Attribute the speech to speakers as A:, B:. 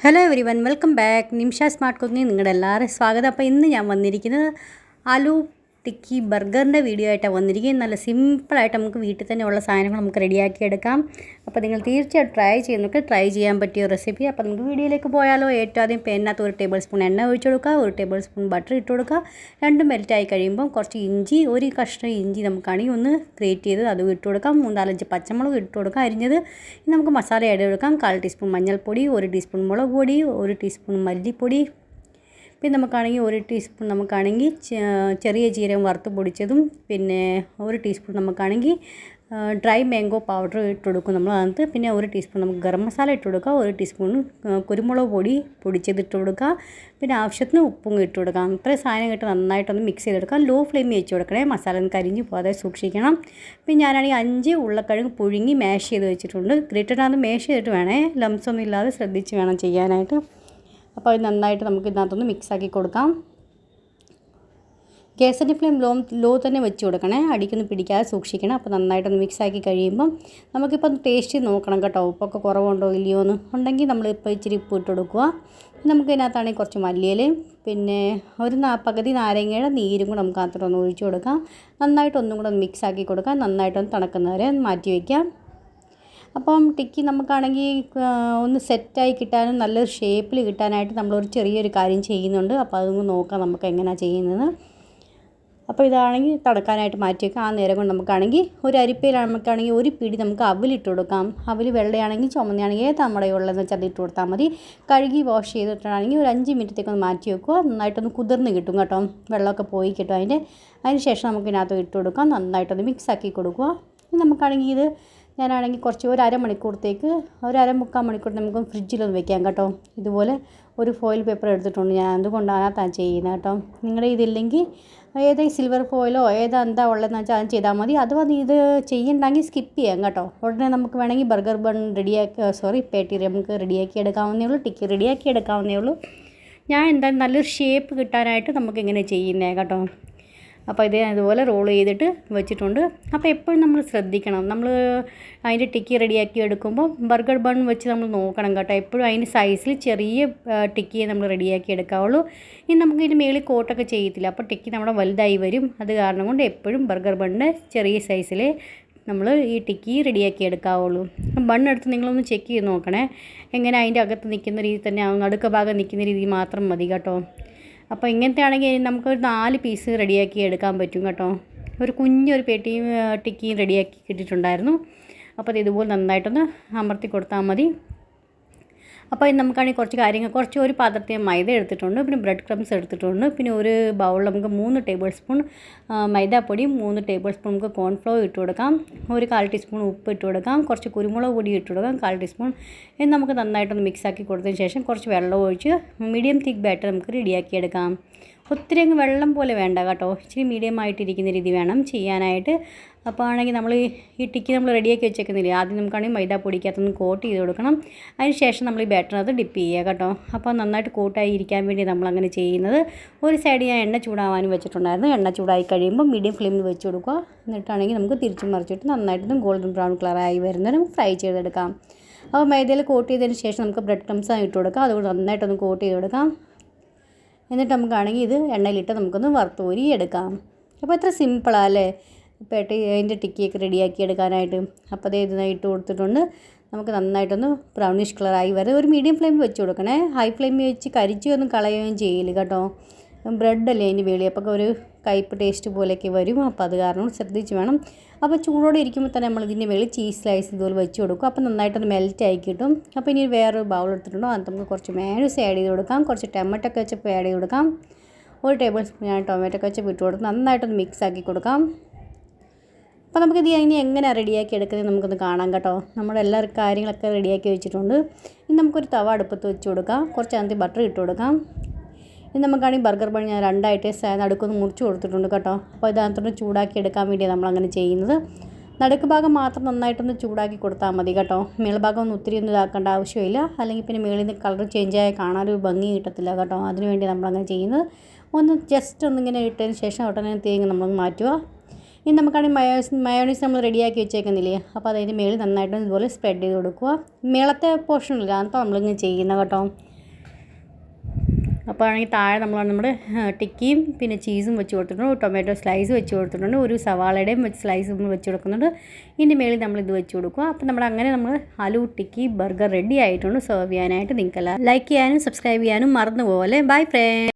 A: Hello everyone welcome back Nimisha smart cooking നിങ്ങളുടെ എല്ലാവരും സ്വാഗതം. അപ്പോൾ ഇന്ന് ഞാൻ വന്നിരിക്കുന്നത് ആലു ടിക്കി ബർഗറിൻ്റെ വീഡിയോ ആയിട്ടാണ് വന്നിരിക്കുന്നത്. നല്ല സിമ്പിളായിട്ട് നമുക്ക് വീട്ടിൽ തന്നെ ഉള്ള സാധനങ്ങൾ നമുക്ക് റെഡിയാക്കി എടുക്കാം. അപ്പോൾ നിങ്ങൾ തീർച്ചയായിട്ടും ട്രൈ ചെയ്യാൻ പറ്റിയ റെസിപ്പി. അപ്പോൾ നമുക്ക് വീഡിയോയിലേക്ക് പോയാലോ. ഏറ്റവും ആദ്യം പാനിനകത്ത് 1 ടേബിൾ സ്പൂൺ എണ്ണ ഒഴിച്ച് കൊടുക്കുക, 1 ടേബിൾ സ്പൂൺ ബട്ടർ ഇട്ട് കൊടുക്കുക. രണ്ടും മെൽറ്റായി കഴിയുമ്പം കുറച്ച് ഇഞ്ചി, ഒരു കഷ്ണം ഇഞ്ചി നമുക്കാണെങ്കിൽ ഒന്ന് ഗ്രേറ്റ് ചെയ്ത് അതും ഇട്ട് കൊടുക്കാം. 3-4 പച്ചമുളക് ഇട്ട് കൊടുക്കാം അരിഞ്ഞത്. ഇനി നമുക്ക് മസാല ആഡ് കൊടുക്കാം. 1/4 ടീസ്പൂൺ മഞ്ഞൾപ്പൊടി, 1 ടീസ്പൂൺ മുളക് പൊടി, 1 ടീസ്പൂൺ മല്ലിപ്പൊടി, പിന്നെ നമുക്കാണെങ്കിൽ 1 ടീസ്പൂൺ നമുക്കാണെങ്കിൽ ചെറിയ ജീരകം വറുത്ത് പൊടിച്ചതും, പിന്നെ 1 ടീസ്പൂൺ നമുക്കാണെങ്കിൽ ഡ്രൈ മാംഗോ പൗഡർ ഇട്ട് കൊടുക്കും നമ്മൾ അതിനകത്ത്. പിന്നെ 1 ടീസ്പൂൺ നമുക്ക് ഗരം മസാല ഇട്ട് കൊടുക്കുക, 1 ടീസ്പൂൺ കുരുമുളക് പൊടി പൊടിച്ചത് ഇട്ട് കൊടുക്കുക, പിന്നെ ആവശ്യത്തിന് ഉപ്പും ഇട്ട് കൊടുക്കാം. ഇത്രയും സാധനം ഇട്ട് നന്നായിട്ടൊന്ന് മിക്സ് ചെയ്തെടുക്കാം. ലോ ഫ്ലെയിമിൽ വെച്ച് കൊടുക്കണേ, മസാല ഒന്ന് കരിഞ്ഞ് പോകാതെ സൂക്ഷിക്കണം. പിന്നെ ഞാനാണെങ്കിൽ 5 ഉരുളക്കിഴങ്ങ് പുഴുങ്ങി മാഷ് ചെയ്ത് വെച്ചിട്ടുണ്ട്. ഗ്രേറ്ററിനകത്ത് മാഷ് ചെയ്തിട്ട് വേണേ, ലംസൊന്നും ഇല്ലാതെ ശ്രദ്ധിച്ച് വേണം ചെയ്യാനായിട്ട്. അപ്പോൾ അത് നന്നായിട്ട് നമുക്ക് ഇതിനകത്തൊന്ന് മിക്സാക്കി കൊടുക്കാം. ഗ്യാസിൻ്റെ ഫ്ലെയിം ലോ തന്നെ വെച്ച് കൊടുക്കണേ, അടിക്കൊന്നും പിടിക്കാതെ സൂക്ഷിക്കണം. അപ്പോൾ നന്നായിട്ടൊന്ന് മിക്സാക്കി കഴിയുമ്പം നമുക്കിപ്പോൾ ടേസ്റ്റ് നോക്കണം കേട്ടോ, ഉപ്പൊക്കെ കുറവുണ്ടോ ഇല്ലയോ എന്ന്. ഉണ്ടെങ്കിൽ നമ്മളിപ്പോൾ ഇച്ചിരി ഉപ്പ് ഇട്ട് കൊടുക്കുക. നമുക്ക് ഇതിനകത്താണെങ്കിൽ കുറച്ച് മല്ലിയിലയും പിന്നെ ഒരു പകുതി നാരങ്ങയുടെ നീരും കൂടെ നമുക്ക് അത്രയൊന്ന് ഒഴിച്ച് കൊടുക്കാം. നന്നായിട്ടൊന്നും കൂടെ ഒന്ന് മിക്സാക്കി കൊടുക്കാം. നന്നായിട്ടൊന്ന് തണുക്കുന്നവരെ മാറ്റി വയ്ക്കാം. അപ്പം ടിക്കി നമുക്കാണെങ്കിൽ ഒന്ന് സെറ്റായി കിട്ടാനും നല്ലൊരു ഷേപ്പിൽ കിട്ടാനായിട്ട് നമ്മളൊരു ചെറിയൊരു കാര്യം ചെയ്യുന്നുണ്ട്. അപ്പോൾ അതൊന്ന് നോക്കാം നമുക്ക് എങ്ങനെയാണ് ചെയ്യുന്നത്. അപ്പോൾ ഇതാണെങ്കിൽ തണുക്കാനായിട്ട് മാറ്റി വയ്ക്കാം. ആ നേരം കൊണ്ട് നമുക്കാണെങ്കിൽ ഒരു അരിപ്പയിൽ നമുക്കാണെങ്കിൽ ഒരു പിടി നമുക്ക് അവലിട്ട് കൊടുക്കാം. അവൽ വെള്ളയാണെങ്കിൽ ചുമന്നയാണെങ്കിൽ ഏത് നമ്മുടെ ഉള്ളതെന്ന് വെച്ചാൽ അത് ഇട്ട് കൊടുത്താൽ മതി. കഴുകി വാഷ് ചെയ്തിട്ടാണെങ്കിൽ ഒരു 5 മിനിറ്റത്തേക്കൊന്ന് മാറ്റി വെക്കുക. നന്നായിട്ടൊന്ന് കുതിർന്ന് കിട്ടും കേട്ടോ, വെള്ളമൊക്കെ പോയി കിട്ടും അതിന് ശേഷം നമുക്ക് ഇതിനകത്ത് ഇട്ട് കൊടുക്കാം. നന്നായിട്ടൊന്ന് മിക്സാക്കി കൊടുക്കുക. നമുക്കാണെങ്കിൽ ഇത് ഞാനാണെങ്കിൽ കുറച്ച് ഒരു അരമണിക്കൂറത്തേക്ക് മുക്കാൽ മണിക്കൂർ നമുക്ക് ഫ്രിഡ്ജിലൊന്ന് വെക്കാം കേട്ടോ. ഇതുപോലെ ഒരു ഫോയിൽ പേപ്പർ എടുത്തിട്ടുണ്ട് ഞാൻ, അതുകൊണ്ടാണ് അതാണ് ചെയ്യുന്നത് കേട്ടോ. നിങ്ങളുടെ ഇതില്ലെങ്കിൽ ഏതെങ്കിലും സിൽവർ ഫോയിലോ എന്താ ഉള്ളതെന്ന് വെച്ചാൽ അത് ചെയ്താൽ മതി. അഥവാ ഇത് ചെയ്യണ്ടെങ്കിൽ സ്കിപ്പ് ചെയ്യാം കേട്ടോ. ഉടനെ നമുക്ക് വേണമെങ്കിൽ ബർഗർ ബൺ പേട്ടി നമുക്ക് റെഡിയാക്കി എടുക്കാവുന്നേ ഉള്ളൂ, ടിക്കി റെഡിയാക്കി എടുക്കാവുന്നേ ഉള്ളൂ. ഞാൻ എന്തായാലും നല്ലൊരു ഷേപ്പ് കിട്ടാനായിട്ട് നമുക്കിങ്ങനെ ചെയ്യുന്നത് കേട്ടോ. അപ്പോൾ ഇത് അതുപോലെ റോൾ ചെയ്തിട്ട് വെച്ചിട്ടുണ്ട്. അപ്പോൾ എപ്പോഴും നമ്മൾ ശ്രദ്ധിക്കണം, നമ്മൾ അതിൻ്റെ ടിക്കി റെഡിയാക്കി എടുക്കുമ്പോൾ ബർഗർ ബൺ വെച്ച് നമ്മൾ നോക്കണം കേട്ടോ. എപ്പോഴും അതിൻ്റെ സൈസിൽ ചെറിയ ടിക്കിയെ നമ്മൾ റെഡിയാക്കി എടുക്കാവുള്ളൂ. ഇനി നമുക്ക് ഇതിന് മേളിൽ കോട്ടൊക്കെ ചെയ്യത്തില്ല, അപ്പോൾ ടിക്കി നമ്മുടെ വലുതായി വരും. അത് കാരണം കൊണ്ട് എപ്പോഴും ബർഗർ ബണ്ണിൻ്റെ ചെറിയ സൈസിൽ നമ്മൾ ഈ ടിക്കി റെഡിയാക്കി എടുക്കാവുള്ളൂ. ബണ്ണെടുത്ത് നിങ്ങളൊന്ന് ചെക്ക് ചെയ്ത് നോക്കണേ, എങ്ങനെ അതിൻ്റെ അകത്ത് നിൽക്കുന്ന രീതി തന്നെ നടുക്ക ഭാഗം നിൽക്കുന്ന രീതി മാത്രം മതി കേട്ടോ. അപ്പോൾ ഇങ്ങനത്തെ ആണെങ്കിൽ നമുക്കൊരു 4 പീസ് റെഡിയാക്കി എടുക്കാൻ പറ്റും കേട്ടോ. ഒരു കുഞ്ഞൊരു പേട്ടിയും ടിക്കിയും റെഡിയാക്കി കിട്ടിയിട്ടുണ്ടായിരുന്നു. അപ്പോൾ അത് ഇതുപോലെ നന്നായിട്ടൊന്ന് അമർത്തി കൊടുത്താൽ മതി. അപ്പോൾ നമുക്കാണെങ്കിൽ ഒരു പാത്രത്തിൽ മൈദ എടുത്തിട്ടുണ്ട്, പിന്നെ ബ്രെഡ് ക്രംസ് എടുത്തിട്ടുണ്ട്, പിന്നെ ഒരു ബൗളിൽ നമുക്ക് 3 ടേബിൾ സ്പൂൺ മൈദാപ്പൊടിയും 3 ടേബിൾ സ്പൂൺ നമുക്ക് കോൺഫ്ലവർ ഇട്ട് കൊടുക്കാം. ഒരു 1/4 ടീസ്പൂൺ ഉപ്പ് ഇട്ട് കൊടുക്കാം. കുറച്ച് കുരുമുളക് പൊടി ഇട്ട് കൊടുക്കാം, 1/4 ടീസ്പൂൺ. ഇത് നമുക്ക് നന്നായിട്ടൊന്ന് മിക്സാക്കി കൊടുത്തതിന് ശേഷം കുറച്ച് വെള്ളം ഒഴിച്ച് മീഡിയം തിക്ക് ബാറ്റർ നമുക്ക് റെഡിയാക്കി എടുക്കാം. ഒത്തിരി അങ്ങ് വെള്ളം പോലെ വേണ്ട കേട്ടോ, ഇച്ചിരി മീഡിയം ആയിട്ടിരിക്കുന്ന രീതി വേണം ചെയ്യാനായിട്ട്. അപ്പോൾ ആണെങ്കിൽ നമ്മൾ ഈ ടിക്കി നമ്മൾ റെഡിയാക്കി വെച്ചേക്കുന്നില്ലേ, ആദ്യം നമുക്കാണെങ്കിൽ മൈദാപ്പൊടിക്കകത്തൊന്ന് കോട്ട് ചെയ്ത് കൊടുക്കണം. അതിന് ശേഷം നമ്മൾ ഈ ബാറ്ററിനകത്ത് ഡിപ്പ് ചെയ്യുക കേട്ടോ. അപ്പോൾ നന്നായിട്ട് കോട്ടായി ഇരിക്കാൻ വേണ്ടി നമ്മളങ്ങനെ ചെയ്യുന്നത്. ഒരു സൈഡ് ഞാൻ എണ്ണ ചൂടാവാനും വെച്ചിട്ടുണ്ടായിരുന്നു. എണ്ണ ചൂടായി കഴിയുമ്പോൾ മീഡിയം ഫ്ലെയിമിൽ വെച്ച് കൊടുക്കുക. എന്നിട്ടാണെങ്കിൽ നമുക്ക് തിരിച്ചും മറിച്ചിട്ട് നന്നായിട്ടൊന്ന് ഗോൾഡൻ ബ്രൗൺ കളറായി വരുന്നതിനും ഫ്രൈ ചെയ്തെടുക്കാം. അപ്പോൾ മൈദയിൽ കോട്ട് ചെയ്തതിന് ശേഷം നമുക്ക് ബ്രെഡ് ക്രംസ് ഇട്ട് കൊടുക്കാം. അതുകൊണ്ട് നന്നായിട്ടൊന്ന് കോട്ട് ചെയ്തെടുക്കാം. എന്നിട്ട് നമുക്കാണെങ്കിൽ ഇത് എണ്ണയിലിട്ട് നമുക്കൊന്ന് വറുത്ത് കോരി എടുക്കാം. അപ്പോൾ എത്ര സിമ്പിളാണ് അല്ലേ പേട്ടി അതിൻ്റെ ടിക്കിയൊക്കെ റെഡിയാക്കി എടുക്കാനായിട്ട്. അപ്പോൾ അതേ ഇത് ഇട്ട് കൊടുത്തിട്ടുണ്ട്. നമുക്ക് നന്നായിട്ടൊന്ന് ബ്രൗണിഷ് കളറായി വരെ ഒരു മീഡിയം ഫ്ലെയിമിൽ വെച്ച് കൊടുക്കണേ. ഹൈ ഫ്ലെയിമിൽ വെച്ച് കരിച്ചൊന്നും കളയുകയും ചെയ്യില്ല കേട്ടോ. ബ്രെഡല്ലേ അതിൻ്റെ വേളി, അപ്പോൾ ഒരു കയ്പ്പ് ടേസ്റ്റ് പോലെയൊക്കെ വരും. അപ്പോൾ അത് കാരണം ശ്രദ്ധിച്ച് വേണം. അപ്പോൾ ചൂടോടെ ഇരിക്കുമ്പോൾ തന്നെ നമ്മൾ ഇതിൻ്റെ മേളിൽ ചീസ് സ്ലൈസ് ഇതുപോലെ വെച്ച് കൊടുക്കും. അപ്പോൾ നന്നായിട്ടൊന്ന് മെൽറ്റ് ആയി കിട്ടും. അപ്പോൾ ഇനി വേറൊരു ബൗൾ എടുത്തിട്ടുണ്ടോ, അത് നമുക്ക് കുറച്ച് മയോണൈസ് ആഡ് ചെയ്ത് കൊടുക്കാം. കുറച്ച് ടൊമാറ്റോ കെച്ചപ്പ് ആഡ് ചെയ്ത് കൊടുക്കാം. 1 ടേബിൾ സ്പൂൺ ഞാൻ ടൊമാറ്റോ കെച്ചപ്പ് ഇട്ട് കൊടുത്ത് നന്നായിട്ടൊന്ന് മിക്സ് ആക്കി കൊടുക്കാം. അപ്പോൾ നമുക്കിത് ഇനി എങ്ങനെ റെഡിയാക്കി എടുക്കുന്നത് നമുക്കൊന്ന് കാണാം കേട്ടോ. നമ്മുടെ എല്ലാ കാര്യങ്ങളൊക്കെ റെഡിയാക്കി വെച്ചിട്ടുണ്ട്. ഇനി നമുക്കൊരു തവ അടുപ്പത്ത് വെച്ച് കൊടുക്കാം. കുറച്ച് അതിനകത്ത് ബട്ടർ ഇട്ട് കൊടുക്കാം. ഇനി നമുക്കാണെങ്കിൽ ബർഗർ ബൺ ഞാൻ 2ആയിട്ട് നടുക്കൊന്ന് മുറിച്ച് കൊടുത്തിട്ടുണ്ട് കേട്ടോ. അപ്പോൾ ഇതിനകത്തോട്ട് ചൂടാക്കി എടുക്കാൻ വേണ്ടിയാണ് നമ്മളങ്ങനെ ചെയ്യുന്നത്. നടുക്ക് ഭാഗം മാത്രം നന്നായിട്ടൊന്ന് ചൂടാക്കി കൊടുത്താൽ മതി കേട്ടോ. മേൽഭാഗം ഒന്നും ഒത്തിരി ഒന്നും ഇതാക്കേണ്ട ആവശ്യമില്ല, അല്ലെങ്കിൽ പിന്നെ മേളിൽ നിന്ന് കളർ ചേഞ്ചായി കാണാനൊരു ഭംഗി കിട്ടത്തില്ല കേട്ടോ. അതിന് വേണ്ടി നമ്മളങ്ങനെ ചെയ്യുന്നത്. ഒന്ന് ജസ്റ്റ് ഒന്നിങ്ങനെ ഇട്ടതിന് ശേഷം ഉടനെ തേങ്ങ നമ്മൾ മാറ്റുക. ഇനി നമുക്കാണെങ്കിൽ മയോണൈസ് നമ്മൾ റെഡിയാക്കി വെച്ചേക്കുന്നില്ലേ, അപ്പോൾ അതിൻ്റെ മേളിൽ നന്നായിട്ട് ഇതുപോലെ സ്പ്രെഡ് ചെയ്ത് കൊടുക്കുക. മേളത്തെ പോർഷനില്ല അപ്പോൾ നമ്മളിങ്ങനെ ചെയ്യുന്നത് കേട്ടോ. അപ്പോൾ ആണെങ്കിൽ താഴെ നമ്മുടെ ടിക്കിയും പിന്നെ ചീസും വെച്ച് കൊടുത്തിട്ടുണ്ട്, ടൊമാറ്റോ സ്ലൈസ് വെച്ച് കൊടുത്തിട്ടുണ്ട്, ഒരു സവാളയുടെയും സ്ലൈസും വെച്ച് കൊടുക്കുന്നുണ്ട്. ഇതിൻ്റെ മേളിൽ നമ്മളിത് വെച്ച് കൊടുക്കുക. അപ്പോൾ നമ്മൾ ആലു ടിക്കി ബർഗർ റെഡി ആയിട്ടുണ്ട്. സെർവ് ചെയ്യാനായിട്ട് നിങ്ങൾക്ക് ലൈക്ക് ചെയ്യാനും സബ്സ്ക്രൈബ് ചെയ്യാനും മറന്നു പോലെ. Bye friends.